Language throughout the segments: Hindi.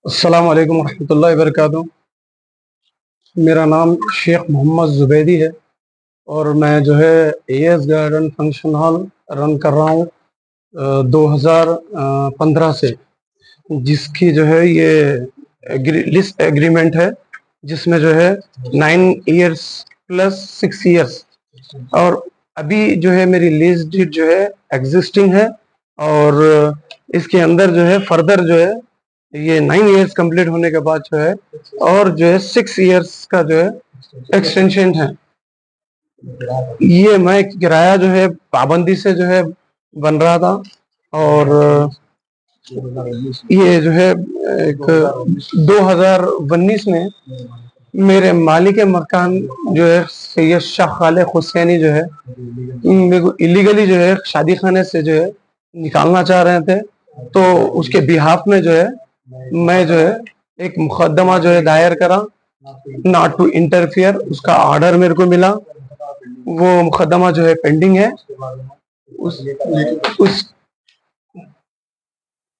अस्सलाम वालेकुम रहमतुल्लाहि वबरकातुहू। मेरा नाम शेख मोहम्मद जुबैदी है और मैं जो है as garden function hall run कर रहा हूँ 2015 से, जिसकी जो है ये लिस्ट एग्रीमेंट है, जिसमें जो है 9 इयर्स प्लस 6 इयर्स। और अभी जो है मेरी लीज डीड जो है एग्जिस्टिंग है, और इसके अंदर जो है फर्दर जो है ये 9 इयर्स कंप्लीट होने के बाद जो है और जो है 6 इयर्स का जो है एक्सटेंशन है। ये मैं किराया जो है पाबंदी से जो है बन रहा था, और ये जो है एक 2019 में मेरे मालिक मकान जो है सैयद शाह खालिद हुसैनी जो है मेरे को इलीगली जो है शादी खाने से जो है निकालना चाह रहे थे। तो उसके बिहाफ में जो है मैं जो है एक मुकदमा जो है दायर करा, नॉट टू इंटरफियर। उसका ऑर्डर मेरे को मिला, वो मुकदमा जो है पेंडिंग है। उस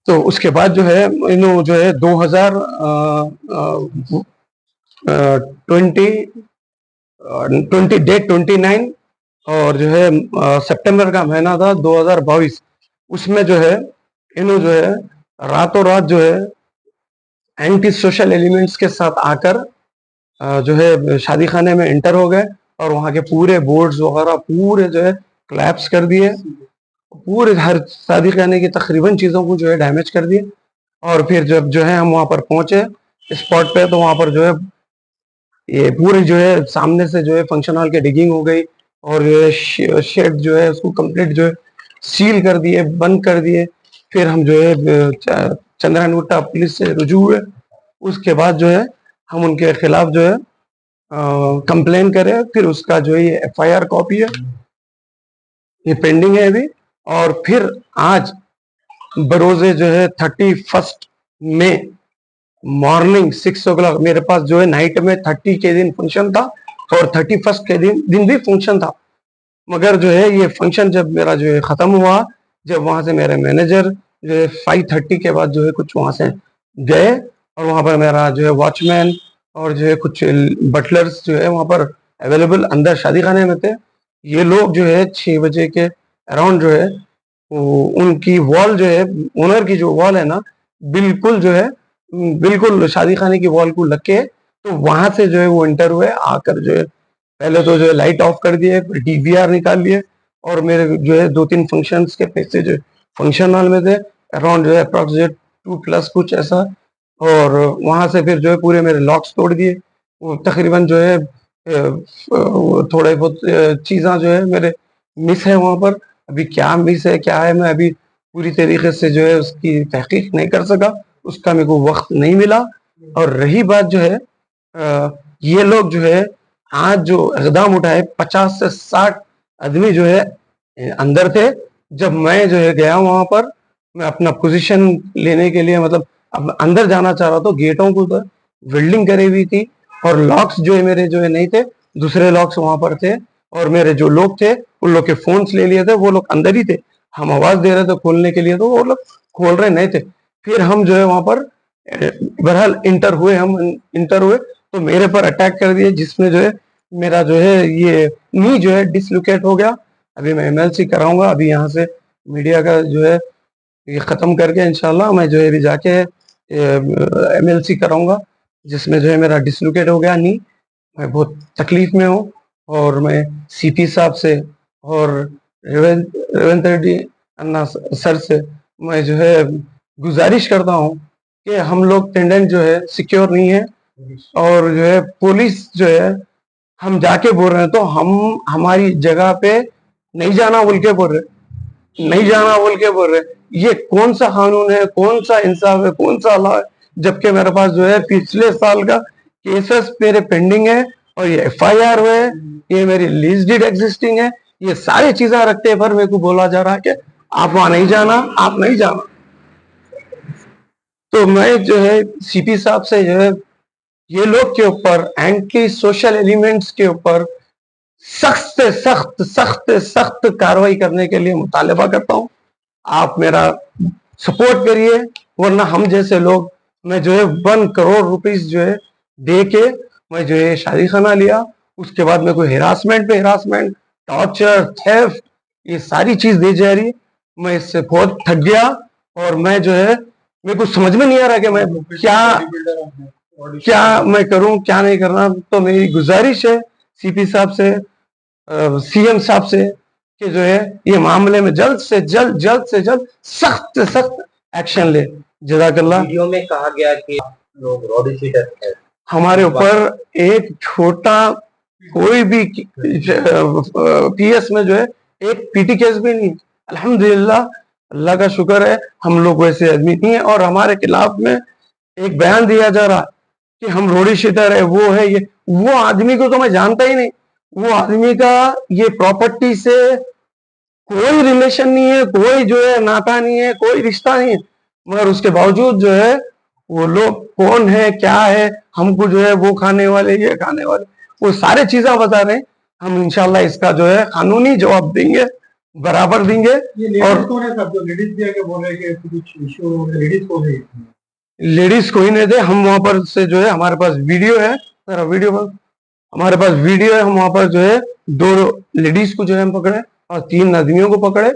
तो उसके बाद जो है इन्हों जो है 2020 डेट 29 और जो है सितंबर का महीना था 2022, उसमें जो है इन्हों जो है रातों रात जो है एंटी सोशल एलिमेंट्स के साथ आकर जो है शादी खाने में एंटर हो गए और वहाँ के पूरे बोर्ड्स वगैरह पूरे जो है क्लैप्स कर दिए। पूरे हर शादी खाने की तकरीबन चीज़ों को जो है डैमेज कर दिए। और फिर जब जो है हम वहाँ पर पहुंचे स्पॉट पे, तो वहाँ पर जो है ये पूरे जो है सामने से जो है फंक्शन हॉल की डिगिंग हो गई, और जो है शेड जो है उसको कंप्लीट जो है सील कर दिए, बंद कर दिए। फिर हम जो है चंद्रानुटा पुलिस से रुजू हुए। उसके बाद जो है हम उनके खिलाफ जो है कंप्लेन करे। फिर उसका जो है ये एफआईआर कॉपी है, ये पेंडिंग है अभी। और फिर आज बरोजे जो है 31 में मॉर्निंग 6 o'clock मेरे पास जो है नाइट में 30 के दिन फंक्शन था और 31 के दिन भी फंक्शन था। मगर जो है ये फंक्शन जब मेरा जो है खत्म हुआ, जब वहां से मेरे मैनेजर जो है 5:30 के बाद जो है कुछ वहां से गए, और वहां पर मेरा जो है वॉचमैन और जो है कुछ बटलर्स जो है वहां पर अवेलेबल अंदर शादी खाने में थे। ये लोग जो है 6 बजे के अराउंड जो है उनकी वॉल जो है, ओनर की जो वॉल है ना, बिल्कुल जो है बिल्कुल शादी खाने की वॉल को लग के, तो वहां से जो है वो एंटर हुए। आकर जो है पहले तो जो है लाइट ऑफ कर दिए, डीवीआर निकाल लिए, और मेरे जो है 2-3 फंक्शंस के पैसे जो फंक्शन हॉल में थे अराउंड जो है अप्रोक्सीमेट 2+ कुछ ऐसा। और वहां से फिर जो है पूरे मेरे लॉक्स तोड़ दिए। वो तकरीबन जो है थोड़े बहुत चीज़ा जो है मेरे मिस है वहां पर। अभी क्या मिस है क्या है, मैं अभी पूरी तरीके से जो है उसकी तहकीक नहीं कर सका, उसका मेरे को वक्त नहीं मिला। और रही बात जो है ये लोग जो है आज जो इकदाम उठाए, 50 से 60 आदमी जो है अंदर थे। जब मैं जो है गया वहां पर, मैं अपना पोजीशन लेने के लिए मतलब अब अंदर जाना चाह रहा, तो गेटों को तो वेल्डिंग करी हुई थी, और लॉक्स जो है मेरे जो है नहीं थे, दूसरे लॉक्स वहां पर थे। और मेरे जो लोग थे उन लोग के फोन्स ले लिए थे, वो लोग अंदर ही थे। हम आवाज दे रहे थे खोलने के लिए, तो वो लोग खोल रहे नहीं थे। फिर हम जो है वहां पर बहरहाल इंटर हुए तो मेरे पर अटैक कर दिए, जिसमें जो है मेरा जो है ये नी जो है डिसलोकेट हो गया। अभी मैं एमएलसी कराऊंगा, अभी यहाँ से मीडिया का जो है ये खत्म करके इंशाल्लाह मैं जो है अभी जाके एमएलसी कराऊंगा, जिसमें जो है मेरा डिसलोकेट हो गया नी। मैं बहुत तकलीफ में हूँ, और मैं सीपी साहब से और रेवंत रेड्डी अन्ना सर से मैं जो है गुजारिश करता हूँ कि हम लोग टेंडेंट जो है सिक्योर नहीं है, और जो है पुलिस जो है हम जाके बोल रहे हैं तो हम हमारी जगह पे नहीं जाना बोल के बोल रहे, नहीं जाना बोल के बोल रहे। ये कौन सा कानून है, कौन सा इंसाफ है, कौन सा लॉ है, जबकि मेरे पास जो है पिछले साल का केसेस मेरे पेंडिंग है, और ये एफआईआर हुए है, ये मेरी लीज डीड एग्जिस्टिंग है। ये सारी चीजें रखते पर मेरे को बोला जा रहा है कि आप वहां नहीं जाना, आप नहीं जाना। तो मैं जो है सीपी साहब से जो है ये लोग के ऊपर, एंटी सोशल एलिमेंट्स के ऊपर सख्त से सख्त सख्त सख्त कार्रवाई करने के लिए मुतालबा करता हूं। आप मेरा सपोर्ट करिए, वरना हम जैसे लोग मैं जो है 1 करोड़ रुपीस जो है दे के मैं जो है शादी खाना लिया। उसके बाद मेरे को हेरासमेंट पे हेरासमेंट, टॉर्चर, थेफ्ट, ये सारी चीज दी जा रही है। मैं इससे बहुत थक गया और मैं जो है मेरे को समझ में नहीं आ रहा कि मैं क्या क्या मैं करूं क्या नहीं करना। तो मेरी गुजारिश है सीपी साहब से, सीएम साहब से कि जो है ये मामले में जल्द से जल्द सख्त से सख्त एक्शन ले। जज़ाकल्लाह। वीडियो में कहा गया कि लोग रॉडी शीटर है। हमारे ऊपर एक छोटा कोई भी पीएस में जो है एक पीटी केस भी नहीं। अल्हम्दुलिल्लाह, अल्लाह का शुक्र है हम लोग वैसे आदमी नहीं है। और हमारे खिलाफ में एक बयान दिया जा रहा कि हम रोडी शीटर है, वो है ये। वो आदमी को तो मैं जानता ही नहीं। वो आदमी का ये प्रॉपर्टी से कोई रिलेशन नहीं है, कोई जो है नाता नहीं है, कोई रिश्ता नहीं है। मगर उसके बावजूद जो है वो लोग कौन है क्या है, हमको जो है वो खाने वाले ये खाने वाले वो सारे चीजें बता रहे हैं। हम इंशाल्लाह इसका जो है कानूनी जवाब देंगे, बराबर देंगे। और कौन है सब जो लेडीज भी आके बोल रहे हैं कि कुछ इशू लेडीज को है? लेडीज को ही नहीं दे। हम वहां पर से जो है हमारे पास वीडियो है, जरा वीडियो पर हमारे पास वीडियो है। हम वहां पर जो है 2 लेडीज को जो है हम पकड़े और 3 आदमियों को पकड़े।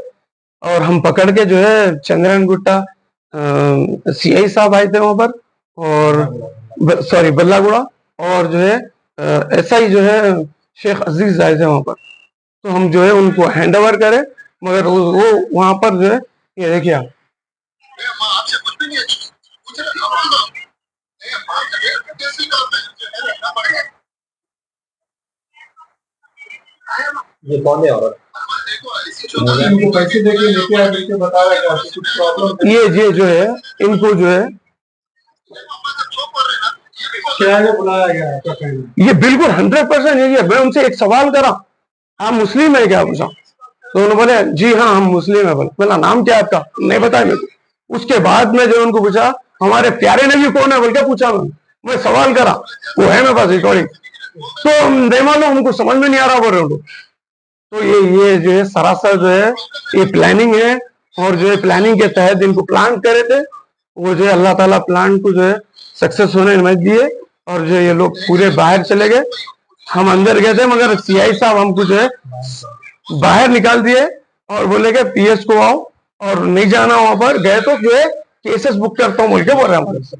और हम पकड़ के जो है चंद्रन गुट्टा सीआई साहब आए थे वहां पर, और सॉरी बल्लागुड़ा, और जो है एसआई जो है शेख अजीज आए थे वहां पर। तो हम जो है उनको हैंड ओवर करें, मगर वो वहां पर जो है ये देखिए आप ये कौन है औरत? इनको पैसे दे के लेके आए, लेके बता रहा है कि आपको कुछ प्रॉब्लम ये जो है इनको जो है क्या है बुलाया गया है, क्या कहना? ये बिल्कुल 100% यही है। मैं उनसे एक सवाल करा, आप मुस्लिम है क्या पूछा, तो उन्होंने बोले जी हाँ हम मुस्लिम है। बोला नाम क्या है आपका, नहीं बताया मेरे को। उसके बाद में जो उनको पूछा हमारे प्यारे नबी कौन है बोल के पूछा। मैं सवाल करा, वो है मेरे पास रिकॉर्डिंग। तो नहीं मालूम, उनको समझ में नहीं आ रहा बोल रहे उनको। तो ये जो है सरासर जो है ये प्लानिंग है। और जो है प्लानिंग के तहत इनको प्लान करे थे, वो जो है अल्लाह ताला प्लान को जो है सक्सेस होने में दिए। और जो ये लोग पूरे बाहर चले गए, हम अंदर गए थे, मगर सीआई साहब हमको जो है बाहर निकाल दिए और बोले कि पीएस को आओ और नहीं जाना। वहां पर गए तो जो है केसेस बुक करता हूँ बोल के बोल रहे हैं हमारे से।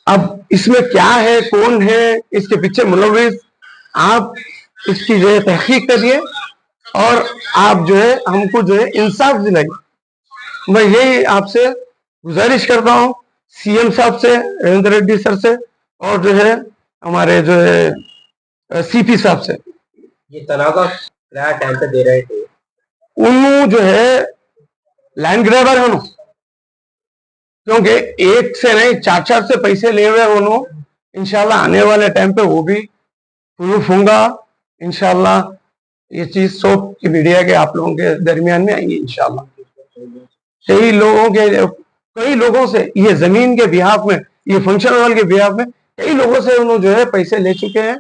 अब इसमें क्या है, कौन है इसके पीछे मुलविस, आप इसकी जो है तहकीक करिए और आप जो है हमको जो है इंसाफ दिलाइए। मैं यही आपसे गुजारिश करता हूँ सीएम साहब से, रेवंत रेड्डी सर से, और जो है हमारे जो है सीपी साहब से। ये तनाज़ा किराया टाइम पे दे रहे थे, उन्होंने जो है लैंड ग्रैबर है उन्होंने, क्योंकि एक से नहीं 4 से पैसे ले हुए उन्होंने। इंशाल्लाह आने वाले टाइम पे वो भी प्रूफ होगा। इंशाल्लाह ये चीज सोप मीडिया के आप लोगों के दरमियान में आएंगी इंशाल्लाह। कई लोगों से ये जमीन के बिहाफ में, ये फंक्शन हॉल के बिहाफ में कई लोगों से उन्होंने जो है पैसे ले चुके हैं।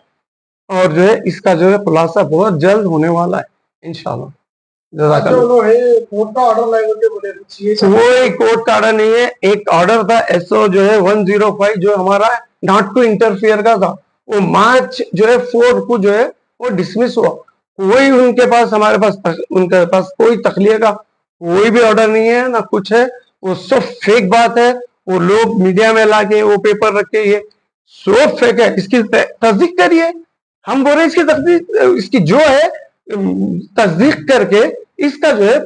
और जो है इसका जो है खुलासा बहुत जल्द होने वाला है इंशाल्लाह। कोर्ट का ऑर्डर लाए बोलते बोले वो एक कोर्ट का ऑर्डर नहीं है, एक ऑर्डर था एसओ जो है 105 जो हमारा नॉट टू इंटरफियर का था। वो मार्च जो है 4 को जो है वो डिसमिस हुआ। कोई उनके पास हमारे पास उनके पास कोई तखलिए का कोई भी ऑर्डर नहीं है ना कुछ है। वो सब फेक बात है। वो लोग मीडिया में लाके वो पेपर रख के ये सब फेक है। इसकी तस्दीक करिए। हम बोल रहे हैं इसकी तस्दीक, इसकी जो है तस्दीक करके इसका जो है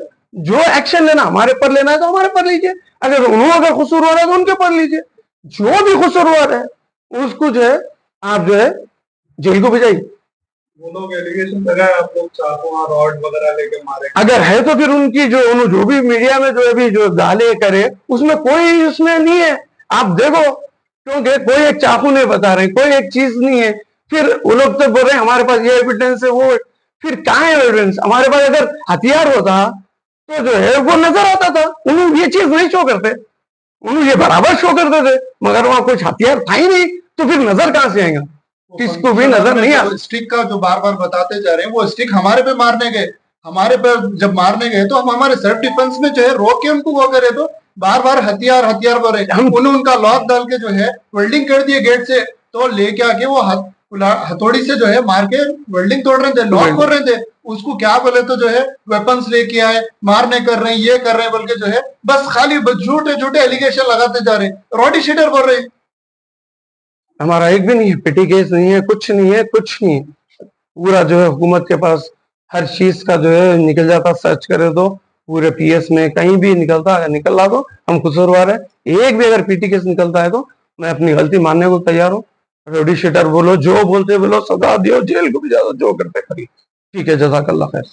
जो एक्शन लेना हमारे पर लेना है तो हमारे पर लीजिए। अगर उन्होंने अगर कसूरवार है तो उनके पर लीजिए। जो भी कसूरवार है उसको जो है आप जो है जेल को भेजाइए। वो लोग एलिगेशन लगा है आप लोग चाकू रॉड वगैरह लेके मारे। अगर है तो फिर उनकी जो भी मीडिया में जो अभी जो गाले करे उसमें कोई उसमें नहीं है। आप देखो, क्योंकि कोई एक चाकू नहीं बता रहे, कोई एक चीज नहीं है। फिर वो लोग तो बोल रहे हैं हमारे पास ये एविडेंस है, वो फिर कहाँ है एविडेंस? हमारे पास अगर हथियार होता तो जो है वो नजर आता था। उन्होंने ये चीज नहीं शो करते, उन्होंने ये बराबर शो करते थे, मगर वहां कुछ हथियार था ही नहीं तो फिर नजर कहां से आएगा? किसको भी नजर नहीं आ। स्टिक का जो बार बार बताते जा रहे हैं वो स्टिक हमारे पे मारने गए, हमारे पे जब मारने गए तो हम हमारे सेल्फ डिफेंस में जो है रोक के उनको वो करे। तो बार बार हथियार हथियार पर उन्होंने उनका लॉक डाल के जो है वेल्डिंग कर दिए गेट से, तो लेके आके वो हथौड़ी से जो है मार के वेल्डिंग तोड़ रहे थे, लॉक कर रहे थे। उसको क्या बोले तो जो है वेपन्स लेके आए, मारने कर रहे हैं, ये कर रहे हैं बोल के जो है बस खाली झूठे झूठे एलिगेशन लगाते जा रहे हैं, रॉडी शीटर बोल रहे हैं। हमारा एक भी नहीं है, पिटी केस नहीं है, कुछ नहीं है, कुछ नहीं है। पूरा जो है हुकूमत के पास हर चीज का जो है निकल जाता, सर्च करे तो पूरे पीएस में कहीं भी निकलता है, निकल ला दो, हम कसूरवार है। एक भी अगर पीटी केस निकलता है तो मैं अपनी गलती मानने को तैयार हूँ। रॉडी शीटर बोलो, जो बोलते बोलो, सजा दियो, जेल को भी जा दो, जो करते करिए। ठीक है, जज़ाकल्लाह खैर।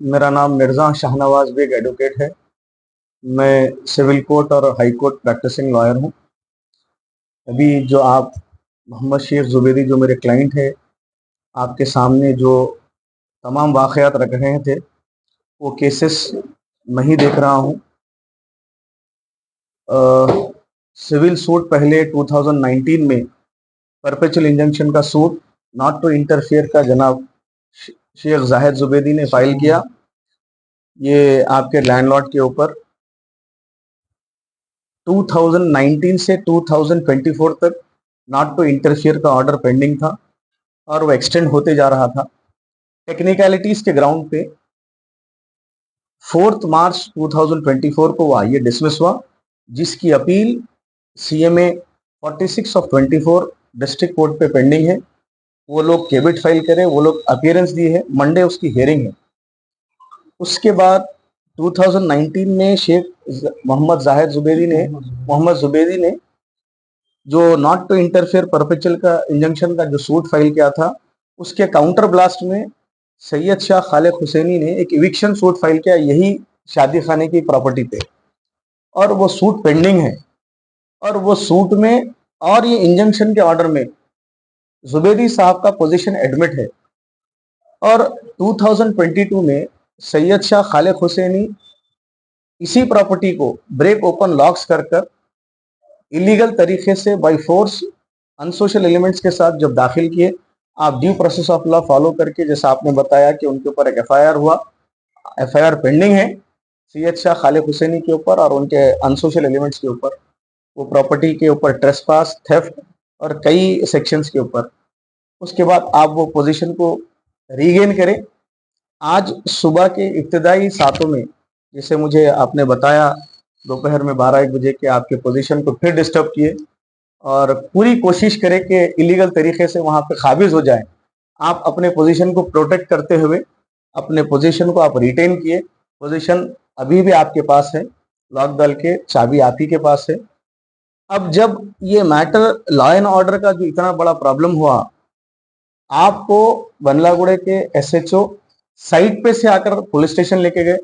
मेरा नाम मिर्ज़ा शाहनवाज बेग एडवोकेट है। मैं सिविल कोर्ट और हाई कोर्ट प्रैक्टिसिंग लॉयर हूँ। अभी जो आप मोहम्मद शेख जुबैरी जो मेरे क्लाइंट है, आपके सामने जो तमाम वाक़यात रख रहे थे वो केसेस मैं ही देख रहा हूँ। सिविल सूट पहले 2019 में परपेचुअल इंजंक्शन का सूट नॉट टू इंटरफियर का जनाब शेख जाहिद जुबैदी ने फाइल किया। ये आपके लैंडलॉर्ड के ऊपर 2019 से 2024 तक नॉट टू इंटरफियर का ऑर्डर पेंडिंग था और वो एक्सटेंड होते जा रहा था। टेक्निकलिटीज के ग्राउंड पे 4 मार्च 2024 को वो आइए डिसमिस हुआ, जिसकी appeal CMA 46 of 24 district court पे पेंडिंग है। वो लोग केबिट फाइल करे, वो लोग अपीयरेंस दिए है, मंडे उसकी हियरिंग है। उसके बाद 2019 में शेख मोहम्मद जुबैदी ने जो नॉट टू इंटरफेयर परपेचुअल का इंजंक्शन का जो सूट फाइल किया था, उसके काउंटर ब्लास्ट में सैयद शाह खालिद हुसैनी ने एक इविक्शन सूट फाइल किया यही शादी खाने की प्रॉपर्टी पे, और वो सूट पेंडिंग है। और वो सूट में और ये इंजंक्शन के ऑर्डर में जुबैदी साहब का पोजीशन एडमिट है। और 2022 में सैयद शाह खालिद हुसैनी इसी प्रॉपर्टी को ब्रेक ओपन लॉक्स कर इलीगल तरीके से बाय फोर्स अनसोशल एलिमेंट्स के साथ जब दाखिल किए, आप due process of law follow करके, जैसा आपने बताया कि उनके ऊपर एक FIR हुआ, FIR पेंडिंग है सैयद शाह खालिद हुसैनी के ऊपर और उनके अनसोशल एलिमेंट्स के ऊपर, वो प्रॉपर्टी के ऊपर ट्रेसपास, थेफ्ट और कई सेक्शंस के ऊपर। उसके बाद आप वो पोजीशन को रीगेन करें। आज सुबह के इब्तदाई सातों में जैसे मुझे आपने बताया दोपहर में 12-1 बजे के आपके पोजीशन को फिर डिस्टर्ब किए और पूरी कोशिश करें कि इलीगल तरीके से वहाँ पे काबिज हो जाए। आप अपने पोजीशन को प्रोटेक्ट करते हुए अपने पोजीशन को आप रिटेन किए। पोजीशन अभी भी आपके पास है, लॉक डाल के चाबी आप ही के पास है। अब जब ये मैटर लॉ एंड ऑर्डर का जो इतना बड़ा प्रॉब्लम हुआ, आपको बंदलागुड़े के SHO साइट पे से आकर पुलिस स्टेशन लेके गए।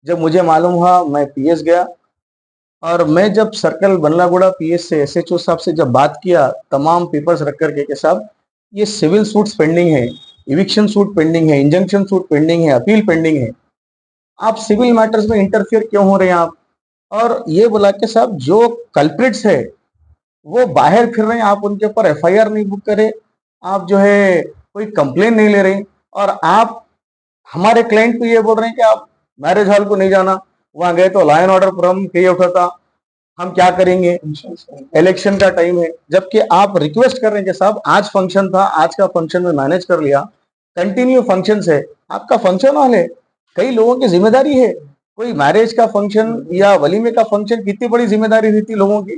जब मुझे मालूम हुआ मैं PS गया और मैं जब सर्कल बंदलागुड़ा PS से SHO साहब से जब बात किया तमाम पेपर्स रख कर के साहब ये सिविल सूट्स पेंडिंग है, इविक्शन सूट पेंडिंग है, इंजंक्शन सूट पेंडिंग है, अपील पेंडिंग है, आप सिविल मैटर्स में इंटरफियर क्यों हो रहे हैं आप? और ये बोला कि साहब जो कल्प्रिट्स है वो बाहर फिर रहे हैं, आप उनके ऊपर FIR नहीं बुक करे, आप जो है कोई कंप्लेन नहीं ले रहे, और आप हमारे क्लाइंट को ये बोल रहे हैं कि आप मैरिज हॉल को नहीं जाना, वहां गए तो लॉ एंड ऑर्डर प्रॉब्लम कहीं उठाता, हम क्या करेंगे, इलेक्शन का टाइम है। जबकि आप रिक्वेस्ट कर रहे हैं कि साहब आज फंक्शन था, आज का फंक्शन में मैनेज कर लिया, कंटिन्यू फंक्शन है, आपका फंक्शन हॉल है, कई लोगों की जिम्मेदारी है। कोई मैरिज का फंक्शन या वलीमे का फंक्शन कितनी बड़ी जिम्मेदारी रहती लोगों की।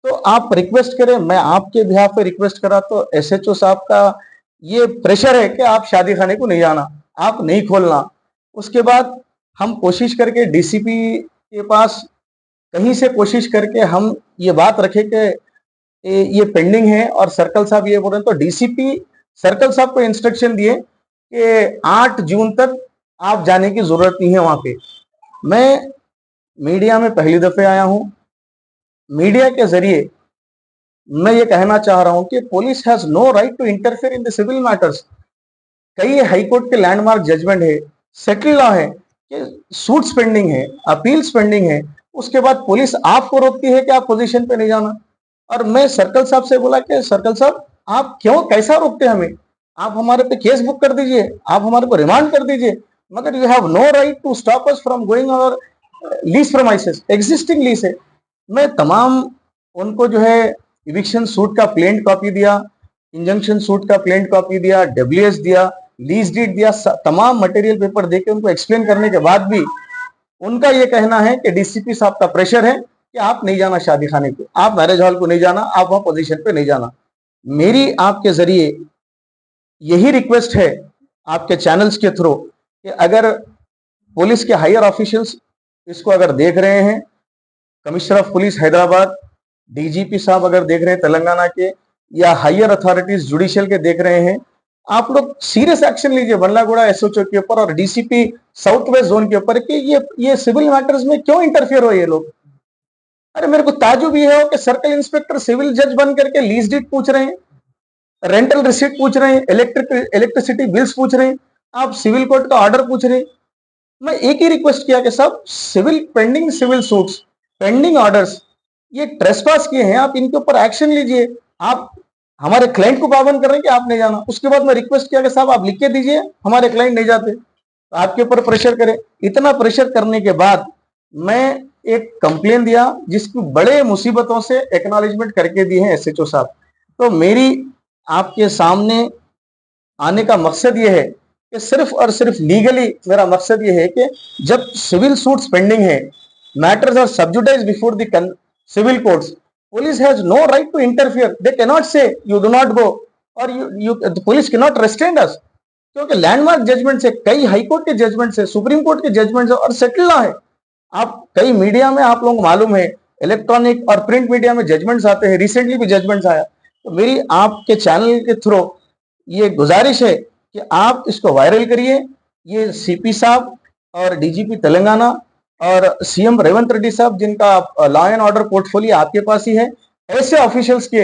तो आप रिक्वेस्ट करें, मैं आपके बिहाफ पे रिक्वेस्ट करा तो SHO साहब का ये प्रेशर है कि आप शादी खाने को नहीं जाना, आप नहीं खोलना। उसके बाद हम कोशिश करके DCP के पास कहीं से कोशिश करके हम ये बात रखे कि ये पेंडिंग है और सर्कल साहब ये बोल रहे हैं, तो DCP सर्कल साहब को इंस्ट्रक्शन दिए कि 8 जून तक आप जाने की जरूरत नहीं है वहां पे। मैं मीडिया में पहली दफे आया हूं, मीडिया के जरिए मैं ये कहना चाह रहा हूं कि police has no right to interfere in the civil matters. कई हाई कोर्ट के लैंडमार्क जजमेंट है, सेटल लॉ है कि सूट्स पेंडिंग है, अपील्स पेंडिंग है, उसके बाद पुलिस आपको रोकती है कि आप पोजीशन पे नहीं जाना। और मैं सर्कल साहब से बोला कि सर्कल साहब आप क्यों, कैसा रोकते हैं हमें, आप हमारे पे केस बुक कर दीजिए, आप हमारे को रिमांड कर दीजिए, मगर you have no right to stop us from going और लीज प्रमाइसेस, एग्जिस्टिंग लीज है। मैं तमाम उनको जो है इविक्शन सूट का प्लेन कॉपी दिया, इंजंक्शन सूट का प्लेन कॉपी दिया, डब्ल्यूएस दिया, लीज डीड दिया, तमाम मटेरियल पेपर देके उनको एक्सप्लेन करने के बाद भी उनका ये कहना है कि डीसीपी साहब का प्रेशर है कि आप नहीं जाना शादी खाने को, आप मैरिज हॉल को नहीं जाना, आप वहां पोजीशन पे नहीं जाना। मेरी आपके जरिए यही रिक्वेस्ट है आपके चैनल्स के थ्रू कि अगर पुलिस के हायर ऑफिशियल्स इसको अगर देख रहे हैं, commissioner of police Hyderabad, DGP साहब अगर देख रहे हैं तेलंगाना के, या हायर अथॉरिटीज जुडिशियल के देख रहे हैं, आप लोग सीरियस एक्शन लीजिए बंडलागुड़ा एसओचओ के ऊपर और डीसीपी साउथ वेस्ट जोन के ऊपर कि ये सिविल मैटर्स में क्यों इंटरफियर हो ये लोग। अरे मेरे को ताजुब ये है कि सर्कल इंस्पेक्टर सिविल जज बन करके लीज डीड पूछ रहे हैं, रेंटल रिसीट पूछ रहे हैं, इलेक्ट्रिसिटी बिल्स पूछ रहे हैं, आप सिविल कोर्ट का ऑर्डर पूछ रहे हैं। मैं एक ही रिक्वेस्ट किया कि सब pending civil suits, pending orders, ये ट्रेसपास किए हैं, आप इनके ऊपर एक्शन लीजिए। आप हमारे क्लाइंट को पाबंद कर रहे हैं कि आप नहीं जाना। उसके बाद मैं रिक्वेस्ट किया कि साहब आप लिख के दीजिए हमारे क्लाइंट नहीं जाते, तो आपके ऊपर प्रेशर करें। इतना प्रेशर करने के बाद मैं एक कंप्लेन दिया जिसकी बड़े मुसीबतों से एक्नॉलेजमेंट करके दी है एसएचओ साहब। तो मेरी आपके सामने आने का मकसद ये है कि सिर्फ और सिर्फ लीगली मेरा मकसद ये है कि जब सिविल सूट्स पेंडिंग है, matters are sub judice before the civil courts, police has no right to interfere. They cannot say you do not go or the police cannot restrain us, क्योंकि लैंडमार्क जजमेंट से, कई हाई कोर्ट के जजमेंट से, सुप्रीम कोर्ट के जजमेंट से और सेटल ना है। आप कई मीडिया में आप लोगों को मालूम है, इलेक्ट्रॉनिक और प्रिंट मीडिया में जजमेंट्स आते हैं, रिसेंटली भी जजमेंट्स आया। तो मेरी आपके चैनल के थ्रू ये गुजारिश है कि आप इसको वायरल करिए। ये सीपी साहब और डीजीपी तेलंगाना और सीएम रेवंत रेड्डी साहब, जिनका लॉ एंड ऑर्डर पोर्टफोलियो आपके पास ही है, ऐसे ऑफिशियल्स के,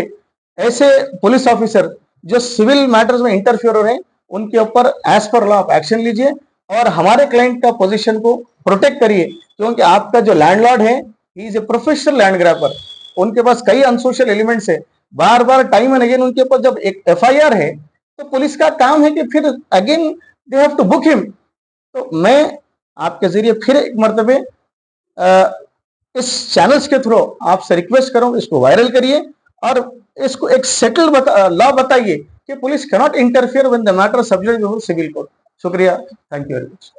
ऐसे पुलिस ऑफिसर जो सिविल मैटर्स में इंटरफियर हो रहे हैं, उनके ऊपर एज पर लॉ आप एक्शन लीजिए और हमारे क्लाइंट का पोजीशन को प्रोटेक्ट करिए। क्योंकि आपका जो लैंडलॉर्ड है, he is a professional land grabber, उनके पास कई अनसोशल एलिमेंट्स है। बार बार टाइम एंड अगेन उनके ऊपर जब एक एफआईआर है, तो पुलिस का काम है कि फिर again they have to book him. तो मैं आपके जरिए फिर एक मर्तबे इस चैनल्स के थ्रू आपसे रिक्वेस्ट करूं, इसको वायरल करिए और इसको एक सेटल्ड लॉ बताइए कि police cannot interfere when the matter subject to civil court. शुक्रिया, थैंक यू वेरी मच।